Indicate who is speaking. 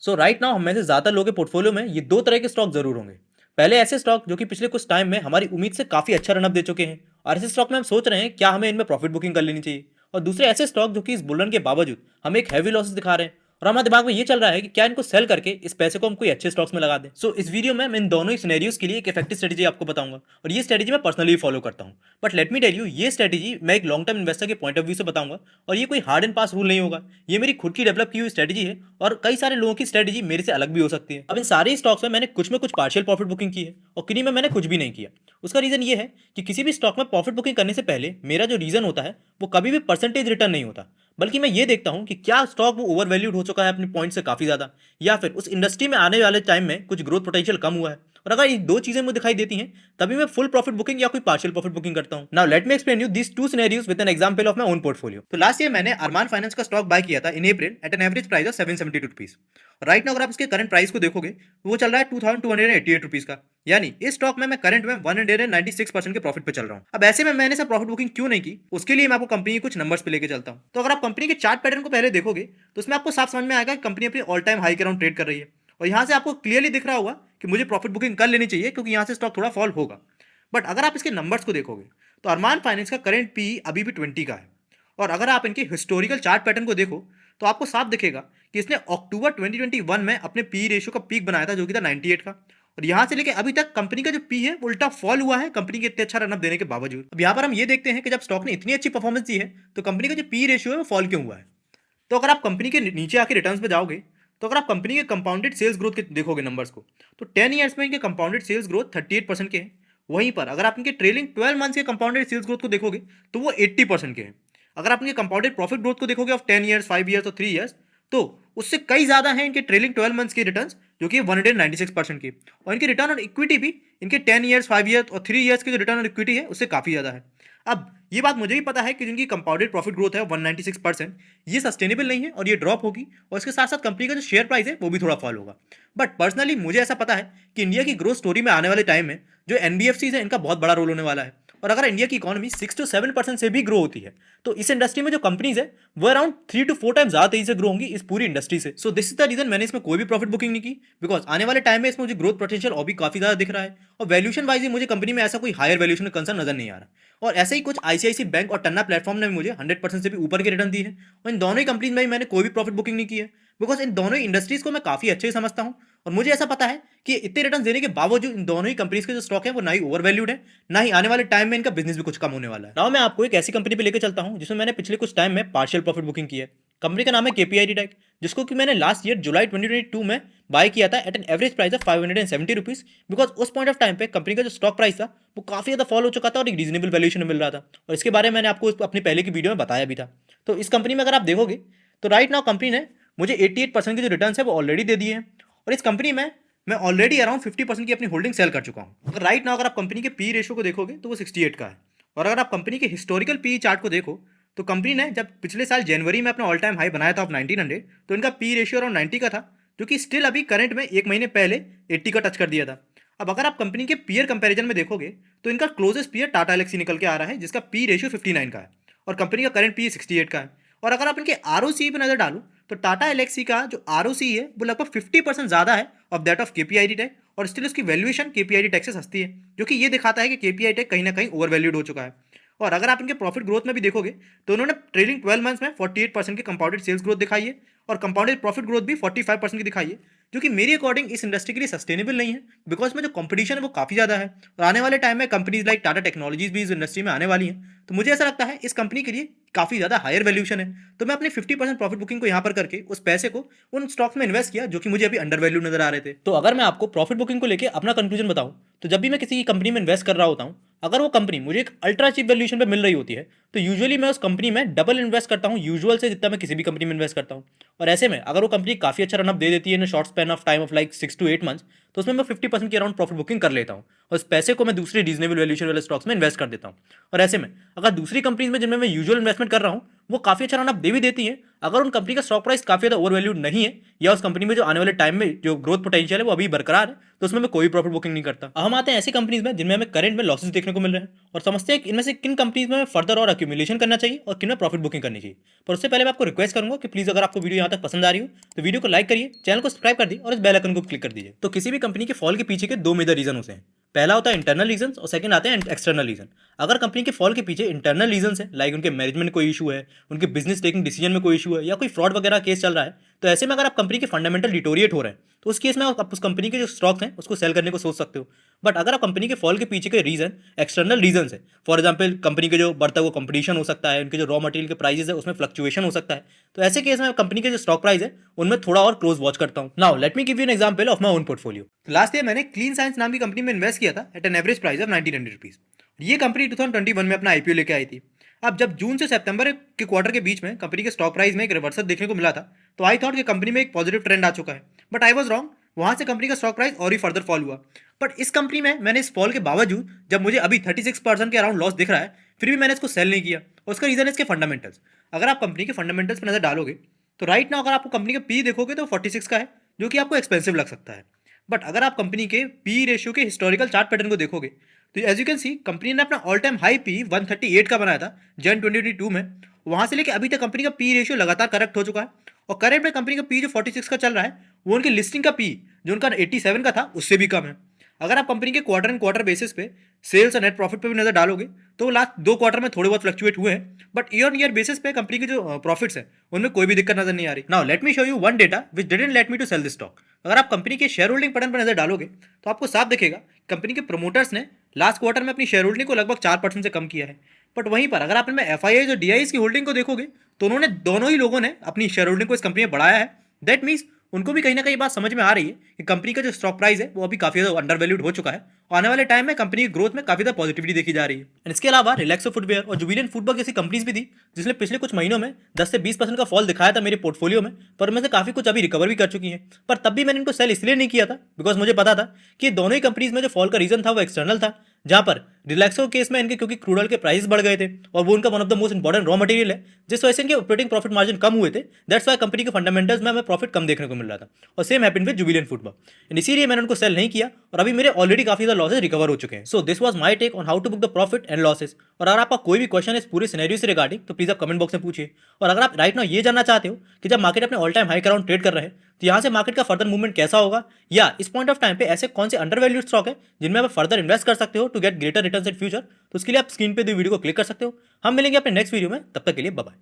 Speaker 1: सो right now हम में से ज़्यादा लोगों के पोर्टफोलियो में ये दो तरह के स्टॉक जरूर होंगे। पहले ऐसे स्टॉक जो कि पिछले कुछ टाइम में हमारी उम्मीद से काफ़ी अच्छा रनअप दे चुके हैं और ऐसे स्टॉक में हम सोच रहे हैं क्या हमें इनमें प्रॉफिट बुकिंग कर लेनी चाहिए। और दूसरे ऐसे स्टॉक जो कि इस बुल रन के बावजूद हमें एक हैवी लॉसेस दिखा रहे हैं और हमारे दिमाग में ये चल रहा है कि क्या इनको सेल करके इस पैसे को हम कोई अच्छे स्टॉक्स में लगा दें। सो इस वीडियो में मैं इन दोनों ही सिनेरियोज के लिए एक इफेक्टिव स्ट्रेटजी आपको बताऊंगा और ये स्ट्रेटजी मैं पर्सनली फॉलो करता हूँ। But let me tell you, ये स्ट्रेटजी मैं एक लॉन्ग टर्म इन्वेस्टर के पॉइंट ऑफ व्यू से बताऊंगा और ये कोई हार्ड एंड पास रूल नहीं होगा। ये मेरी खुद की डेवलप की हुई स्ट्रेटजी है और कई सारे लोगों की स्ट्रेटजी मेरे से अलग भी हो सकती है। अब इन सारे स्टॉक्स में मैंने कुछ पार्शियल प्रॉफिट बुकिंग की है और किन्हीं में मैंने कुछ भी नहीं किया। उसका रीजन ये है कि किसी भी स्टॉक में प्रॉफिट बुकिंग करने से पहले मेरा जो रीजन होता है वो कभी भी परसेंटेज रिटर्न नहीं होता, बल्कि मैं ये देखता हूं कि क्या स्टॉक वो ओवर वैल्यूड हो चुका है अपने पॉइंट से काफी ज्यादा, या फिर उस इंडस्ट्री में आने वाले टाइम में कुछ ग्रोथ पोटेंशियल कम हुआ है। और अगर ये दो चीजें मुझे दिखाई देती हैं तभी मैं फुल प्रॉफिट बुकिंग या कोई पार्शियल प्रॉफिट बुकिंग करता हूं। Now let me explain you this two scenarios with an example of my own portfolio. तो लास्ट ईयर मैंने अरमान फाइनेंस का स्टॉक बाय किया था in April at an average price of 772 rupees. Right now अगर आप इसके करंट प्राइस को देखोगे तो वो चल रहा है 2288 रुपीज का, यानी इस स्टॉक में मैं करंट में 196% के प्रॉफिट पे चल रहा हूं। अब ऐसे में मैंने सब प्रॉफिट बुकिंग क्यों नहीं की, उसके लिए मैं आपको कंपनी के कुछ नंबर्स पे लेके चलता हूं। तो अगर आप कंपनी के चार्ट पैटर्न को पहले देखोगे तो उसमें आपको साफ समझ में आएगा कि कंपनी अपनी ऑल टाइम हाई के अराउंड ट्रेड कर रही है और यहां से आपको क्लियरली दिख रहा होगा कि मुझे प्रॉफिट बुकिंग कर लेनी चाहिए क्योंकि यहां से स्टॉक थोड़ा फॉल होगा। बट अगर आप इसके नंबर्स को देखोगे तो अरमान फाइनेंस का करंट पी अभी भी 20 का है और अगर आप इनके हिस्टोरिकल चार्ट पैटर्न को देखो तो आपको साफ दिखेगा कि इसने अक्टूबर 2021 में अपने पी रेशियो का पीक बनाया था जो कि था 98 का, और यहां से लेके अभी तक कंपनी का जो पी है वो उल्टा फॉल हुआ है कंपनी के इतने अच्छा रनअप देने के बावजूद। अब यहां पर हम ये देखते हैं कि जब स्टॉक ने इतनी अच्छी परफॉर्मेंस दी है तो कंपनी का जो पी रेशियो है वो फॉल क्यों हुआ है। तो अगर आप कंपनी के नीचे आके रिटर्न्स पे जाओगे तो अगर आप कंपनी के कंपाउंडेड सेल्स ग्रोथ के देखोगे नंबर्स को तो 10 ईयर्स में इनके कंपाउंडेड सेल्स ग्रोथ 38% के हैं। वहीं पर अगर आप इनके ट्रेलिंग 12 मंथ्स के कंपाउंडेड सेल्स ग्रोथ को देखोगे तो वो 80% के हैं। अगर आप इनके कंपाउंडेड प्रॉफिट ग्रोथ को देखोगे ऑफ 10 ईयर्स, 5 ईयर्स और 3 ईयर्स तो उससे कई ज्यादा है इनके ट्रेलिंग 12 मंथ्स के रिटर्न्स जो कि 196% के, और इनके रिटर्न ऑन इक्विटी भी इनके 10 ईयर्स, 5 ईयर्स और 3 ईयर्स के जो रिटर्न ऑन इक्विटी है उससे काफी ज्यादा है। अब ये बात मुझे भी पता है कि जिनकी कंपाउंडेड प्रॉफिट ग्रोथ है 196%, ये सस्टेनेबल नहीं है और ये ड्रॉप होगी और इसके साथ साथ कंपनी का जो शेयर प्राइस है वो भी थोड़ा फॉल होगा। बट पर्सनली मुझे ऐसा पता है कि इंडिया की ग्रोथ स्टोरी में आने वाले टाइम में जो एनबीएफसीज है इनका बहुत बड़ा रोल होने वाला है। और अगर इंडिया की इकोनॉमी 6 to 7% से भी ग्रो होती है तो इस इंडस्ट्री में जो कंपनीज है वो अराउंड 3 to 4 टाइम्स ज्यादा तेजी से ग्रो होंगी इस पूरी इंडस्ट्री से। So this is the reason मैंने इसमें कोई भी प्रॉफिट बुकिंग नहीं की, बिकॉज आने वाले टाइम में इसमें मुझे ग्रोथ पोटेंशियल और भी काफी ज्यादा दिख रहा है और वैल्यूशन वाइज मुझे कंपनी में ऐसा कोई हायर वैल्यूशन का कंसर्न नजर नहीं आ रहा। और ऐसे ही कुछ आईसीआईसी बैंक और टन्ना प्लेटफॉर्म ने भी मुझे 100% से भी ऊपर के रिटर्न दी है और इन दोनों ही कंपनीज में मैंने कोई भी प्रॉफिट बुकिंग नहीं की है, बिकॉज इन दोनों ही इंडस्ट्रीज को मैं काफी अच्छे से समझता हूँ और मुझे ऐसा पता है कि इतने रिटर्न देने के बावजूद इन दोनों ही कंपनीज के जो स्टॉक है वो ना ही ओवर वैल्यूड है ना ही आने वाले टाइम में इनका बिजनेस भी कुछ कम होने वाला है। नाउ मैं आपको एक ऐसी कंपनी पे लेकर चलता हूं जिसमें मैंने पिछले कुछ टाइम में पार्शियल प्रॉफिट बुकिंग की है। कंपनी का नाम है केपीआईटी टेक, जिसको कि मैंने लास्ट ईयर जुलाई 2022 में बाय किया था at an average price of 570 rupees, because उस पॉइंट ऑफ टाइम पे कंपनी का जो स्टॉक प्राइस था वो काफी ज्यादा फॉल हो चुका था और एक रीजनेबल वैल्यूएशन में मिल रहा था और इसके बारे में मैंने आपको अपनी पहले की वीडियो में बताया भी था। तो इस कंपनी में अगर आप देखोगे तो राइट नाउ कंपनी ने मुझे 88% के जो रिटर्न है वो ऑलरेडी दे दिए हैं और इस कंपनी में मैं ऑलरेडी अराउंड 50% की अपनी होल्डिंग सेल कर चुका हूँ। राइट नाउ अगर आप कंपनी के पी रेशियो को देखोगे तो वो 68 का है और अगर आप कंपनी के हिस्टोरिकल पी चार्ट को देखो तो कंपनी ने जब पिछले साल जनवरी में अपना ऑल टाइम हाई बनाया था ऑफ 1900 तो इनका पी रेशियो अराउंड 90 का था, जो कि स्टिल अभी करंट में एक महीने पहले 80 का टच कर दिया था। अब अगर आप कंपनी के पीयर कंपैरिजन में देखोगे तो इनका क्लोजेस्ट पीयर टाटा एलेक्सी निकल के आ रहा है जिसका पी रेशियो 59 का है और कंपनी का करंट पी 68 का है। और अगर आप इनके आरओसी पे नजर डालो तो टाटा एलेक्सी का जो आरओसी है वो लगभग 50% ज्यादा है of that of KPIT tech और स्टिल उसकी वैल्यूएशन केपीआईटी टेक से सस्ती है, जो कि ये दिखाता है कि केपीआई टेक कहीं ना कहीं ओवर वैल्यूड हो चुका है। और अगर आप इनके प्रॉफिट ग्रोथ में भी देखोगे तो उन्होंने ट्रेलिंग 12 मंथ्स में 48% की कंपाउंडेड सेल्स ग्रोथ दिखाई है और कंपाउंडेड प्रॉफिट ग्रोथ भी 45% की दिखाई है, जो कि मेरी अकॉर्डिंग इस इंडस्ट्री के लिए सस्टेनेबल नहीं है, बिकॉज में जो कंपटीशन है वो काफी ज्यादा है और आने वाले टाइम में कंपनीज लाइक टाटा टेक्नोलॉजीज भी इस इंडस्ट्री में आने वाली हैं। तो मुझे ऐसा लगता है इस कंपनी के लिए काफी ज्यादा हायर वैल्यूशन है, तो मैं अपनी 50% प्रॉफिट बुकिंग को यहाँ पर करके उस पैसे को उन स्टॉक्स में इन्वेस्ट किया जो कि मुझे अभी अंडर वैल्यू नजर आ रहे थे। तो अगर मैं आपको प्रॉफिट बुकिंग को लेकर अपना कंक्लूजन बताऊं तो जब भी मैं किसी कंपनी में इन्वेस्ट कर रहा होता हूं, अगर वो कंपनी मुझे एक अल्ट्रा चीप वैल्यूएशन पे मिल रही होती है तो यूजुअली मैं उस कंपनी में डबल इन्वेस्ट करता हूं यूजुअल से जितना मैं किसी भी कंपनी में इन्वेस्ट करता हूं। और ऐसे में अगर वो कंपनी काफी अच्छा रनअप दे देती है in short span of time of like 6 to 8 months तो उसमें मैं 50% के अराउंड प्रॉफिट बुकिंग कर लेता हूं और उस पैसे को मैं दूसरी रीजनेबल वैल्यूएशन वाले स्टॉक्स में इन्वेस्ट कर देता हूँ। और ऐसे में अगर दूसरी कंपनीज में जिनमें मैं यूजुअल इन्वेस्टमेंट कर रहा हूँ वो काफी अच्छा रनअप दे भी देती है, अगर उन कंपनी का स्टॉक प्राइस काफी ज्यादा ओवर वैल्यूड नहीं है या उस कंपनी में जो आने वाले टाइम में जो ग्रोथ पोटेंशियल है वो अभी बरकरार है, तो उसमें मैं कोई प्रॉफिट बुकिंग नहीं करता। हम आते हैं ऐसी कंपनीज में जिनमें हमें करंट में लॉसेस देखने को मिल रहे हैं और समझते हैं कि इनमें से किन कंपनीज में फर्दर और अक्यूमुलेशन करना चाहिए और किन में प्रॉफिट बुकिंग करनी चाहिए। पर उससे पहले मैं आपको रिक्वेस्ट करूंगा कि प्लीज अगर आपको वीडियो यहाँ तक पसंद आ रही हो तो वीडियो को लाइक करिए, चैनल को सब्सक्राइब कर दी और इस बेल आइकन को क्लिक कर दीजिए। तो किसी भी कंपनी के फॉल के पीछे के दो मेजर रीजन होते हैं, पहला होता है इंटरनल रीजन और सेकंड आते हैं एक्सटर्नल रीजन। अगर कंपनी के फॉल के पीछे इंटरनल रीजन है, लाइक उनके मैनेजमेंट कोई इशू है, उनके बिजनेस टेकिंग डिसीजन में कोई इशू है या कोई फ्रॉड वगैरह केस चल रहा है, तो ऐसे में अगर आप कंपनी के फंडामेंटल डिटोरिएट हो रहे हैं तो उस केस में आप उस कंपनी के जो स्टॉक्स हैं उसको सेल करने को सोच सकते हो। बट अगर आप कंपनी के फॉल के पीछे के रीजन एक्सटर्नल रीजन है, फॉर एग्जाम्पल कंपनी के जो बढ़ता हुआ कंपटीशन हो सकता है, उनके जो रॉ मटेरियल के प्राइसेस है उसमें फ्लक्चुएशन हो सकता है, तो ऐसे केस में कंपनी के जो स्टॉक प्राइस है उनमें थोड़ा और क्लोज वॉच करता हूं। Now let me give you an example of my own portfolio. Last year मैंने क्लीन साइंस नाम की कंपनी में इन्वेस्ट किया था at an average price of 1900 rupees. ये कंपनी 2021 में अपना आईपीओ लेके आई थी। अब जब जून से सितंबर के क्वार्टर के बीच में कंपनी के स्टॉक प्राइस में एक रिवर्सल देखने को मिला था, तो आई थॉट कि कंपनी में एक पॉजिटिव ट्रेंड आ चुका है, बट आई वाज रॉन्ग। वहां से कंपनी का स्टॉक प्राइस और ही फर्दर फॉल हुआ। बट इस कंपनी में मैंने इस फॉल के बावजूद, जब मुझे अभी 36% के अराउंड लॉस दिख रहा है, फिर भी मैंने इसको सेल नहीं किया। और उसका रीजन है इसके फंडामेंटल्स। अगर आप कंपनी के फंडामेंटल्स पर नजर डालोगे तो राइट नाउ अगर आपको कंपनी का पी देखोगे तो 46 का है, जो कि आपको एक्सपेंसिव लग सकता है। बट अगर आप कंपनी के पी रेशियो के हिस्टोरिकल चार्ट पैटर्न को देखोगे तो as you can see company ने अपना ऑल टाइम हाई पी 138 का बनाया था जन 2022 में। वहां से लेकर अभी तक कंपनी का पी रेशियो लगातार करेक्ट हो चुका है और करेंट में कंपनी का पी जो 46 का चल रहा है वो उनकी लिस्टिंग का पी जो उनका 87 का था उससे भी कम है। अगर आप कंपनी के क्वार्टर एंड क्वार्टर बेसिस पे सेल्स और नेट प्रॉफिट पे भी नजर डालोगे तो लास्ट 2 क्वार्टर में थोड़े बहुत फ्लक्चुएट हुए हैं, but year on year basis पे कंपनी के जो प्रॉफिट्स हैं उनमें कोई भी दिक्कत नजर नहीं आ रही। Now let me show you one data which didn't let me to sell this stock. अगर आप कंपनी के शेयर होल्डिंग पैटर्न पर नजर डालोगे तो आपको साफ दिखेगा कंपनी के प्रमोटर्स ने लास्ट क्वार्टर में अपनी शेयर होल्डिंग को लगभग 4% से कम किया है। बट वहीं पर अगर आप इनमें एफआईआई और डीआईएस की होल्डिंग को देखोगे तो उन्होंने दोनों ही लोगों ने अपनी शेयर होल्डिंग को इस कंपनी में बढ़ाया है। दैट मीन्स उनको भी कहीं ना कहीं बात समझ में आ रही है कि कंपनी का जो स्टॉक प्राइस है वो अभी काफी ज्यादा अंडर वैल्यूड हो चुका है और आने वाले टाइम में कंपनी की ग्रोथ में काफी ज्यादा पॉजिटिविटी देखी जा रही है। एंड इसके अलावा रिलैक्सो फुटवेयर और जुबिलियंट फूडवर्क जैसी कंपनीज भी थी जिसने पिछले कुछ महीनों में 10 से 20% का फॉल दिखाया था मेरे पोर्टफोलियो में, पर उनमें से काफी कुछ अभी रिकवर भी कर चुकी हैं। पर तब भी मैंने इनको सेल इसलिए नहीं किया था बिकॉज मुझे पता था कि दोनों ही कंपनीज में जो फॉल का रीजन था वो एक्सटर्नल था, जहां पर रिलैक्सो केस में इनके क्योंकि क्रूड ऑयल के प्राइस बढ़ गए थे और वो उनका one of the most important raw material है, जिस वजह से इनके ऑपरेटिंग प्रॉफिट मार्जिन कम हुए थे। दैट्स वाई कंपनी के फंडामेंटल्स में हमें प्रॉफिट कम देखने को मिल रहा था और same happened with Jubilant foodwork. And इसीलिए मैंने उनको सेल नहीं किया और अभी मेरे ऑलरेडी काफी ज्यादा लॉसेस रिकवर हो चुके हैं। So this was my take on how to book the profit and losses. और अगर आपका कोई भी क्वेश्चन इस पूरे सिनेरियो से रिगार्डिंग तो प्लीज आप कमेंट बॉक्स में पूछिए। और अगर आप राइट नाउ ये जानना चाहते हो कि जब मार्केट अपने ऑल टाइम हाई के अराउंड ट्रेड कर रहे हैं तो यहाँ से मार्केट का फर्दर मूवमेंट कैसा होगा, या इस पॉइंट ऑफ टाइम पे ऐसे कौन से अंडर वैल्यूड स्टॉक है जिनमें आप फर्दर इन्वेस्ट कर सकते हो to get greater returns in future, तो उसके लिए आप स्क्रीन पे दी वीडियो को क्लिक कर सकते हो। हम मिलेंगे अपने नेक्स्ट वीडियो में, तब तक के लिए बाय बाय।